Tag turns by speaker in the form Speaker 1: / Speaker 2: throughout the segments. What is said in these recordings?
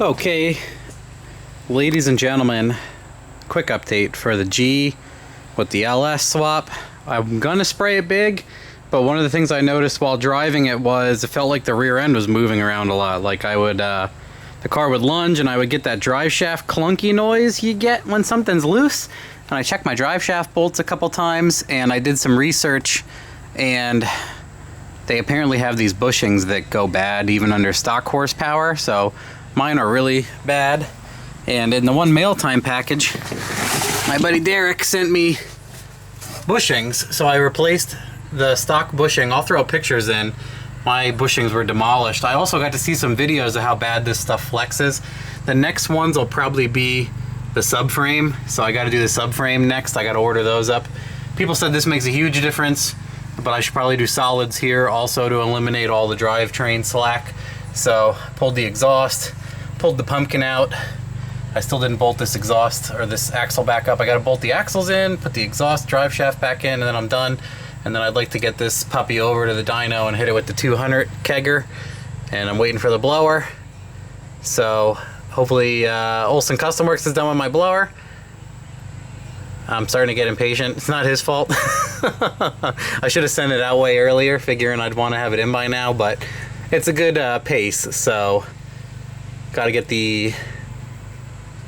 Speaker 1: Okay, ladies and gentlemen, quick update for the G with the LS swap. I'm gonna spray it big, but one of the things I noticed while driving it was it felt like the rear end was moving around a lot. Like the car would lunge and I would get that drive shaft clunky noise you get when something's loose. And I checked my drive shaft bolts a couple times and I did some research, and they apparently have these bushings that go bad even under stock horsepower. So mine are really bad. And in the one mail time package, my buddy Derek sent me bushings. So I replaced the stock bushing. I'll throw pictures in. My bushings were demolished. I also got to see some videos of how bad this stuff flexes. The next ones will probably be the subframe. So I got to do the subframe next. I got to order those up. People said this makes a huge difference, but I should probably do solids here also to eliminate all the drivetrain slack. So pulled the exhaust, pulled the pumpkin out. I still didn't bolt this exhaust or this axle back up. I got to bolt the axles in, put the exhaust drive shaft back in, and then I'm done. And then I'd like to get this puppy over to the dyno and hit it with the 200 kegger. And I'm waiting for the blower. So hopefully Olson Custom Works is done with my blower. I'm starting to get impatient. It's not his fault. I should have sent it out way earlier, figuring I'd want to have it in by now, but it's a good pace. So got to get the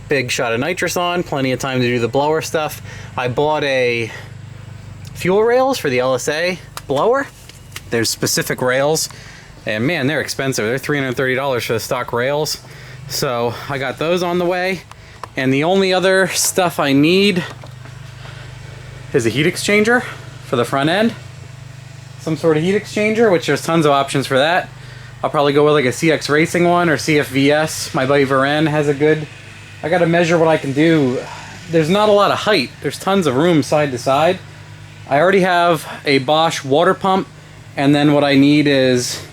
Speaker 1: big shot of nitrous on, plenty of time to do the blower stuff. I bought a fuel rails for the LSA blower. There's specific rails, and man, they're expensive. They're $330 for the stock rails. So I got those on the way. And the only other stuff I need is a heat exchanger for the front end. Some sort of heat exchanger, which there's tons of options for that. I'll probably go with like a CX Racing one or CFVS. My buddy Firends has a good. I gotta measure what I can do. There's not a lot of height. There's tons of room side to side. I already have a Bosch water pump, and then what I need is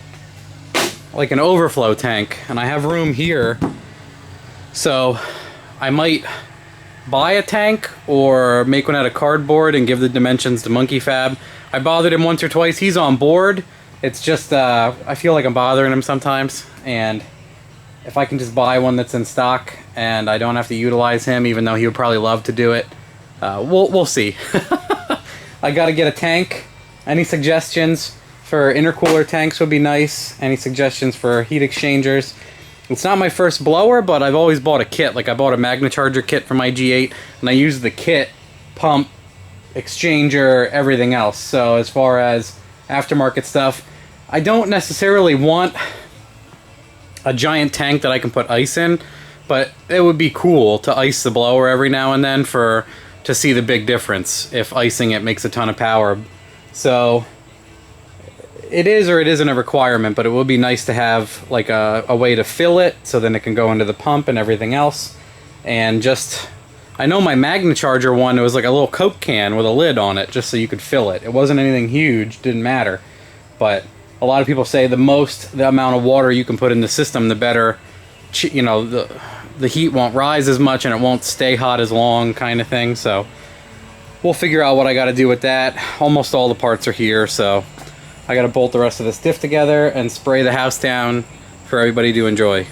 Speaker 1: like an overflow tank, and I have room here. So I might buy a tank or make one out of cardboard and give the dimensions to Monkey Fab. I bothered him once or twice. He's on board. It's just I feel like I'm bothering him sometimes, and if I can just buy one that's in stock and I don't have to utilize him, even though he would probably love to do it, we'll see. I gotta get a tank. Any suggestions for intercooler tanks would be nice. Any suggestions for heat exchangers? It's not my first blower, but I've always bought a kit. Like I bought a MagnaCharger kit for my G8, and I used the kit, pump, exchanger, everything else. So as far as aftermarket stuff, I don't necessarily want a giant tank that I can put ice in, but it would be cool to ice the blower every now and then to see the big difference if icing it makes a ton of power. So it is or it isn't a requirement, but it would be nice to have like a way to fill it so then it can go into the pump and everything else. And just, I know my MagnaCharger one, it was like a little Coke can with a lid on it just so you could fill it. It wasn't anything huge, didn't matter. But a lot of people say the amount of water you can put in the system, the better, you know, the heat won't rise as much and it won't stay hot as long, kind of thing. So we'll figure out what I got to do with that. Almost all the parts are here, so I got to bolt the rest of this diff together and spray the house down for everybody to enjoy.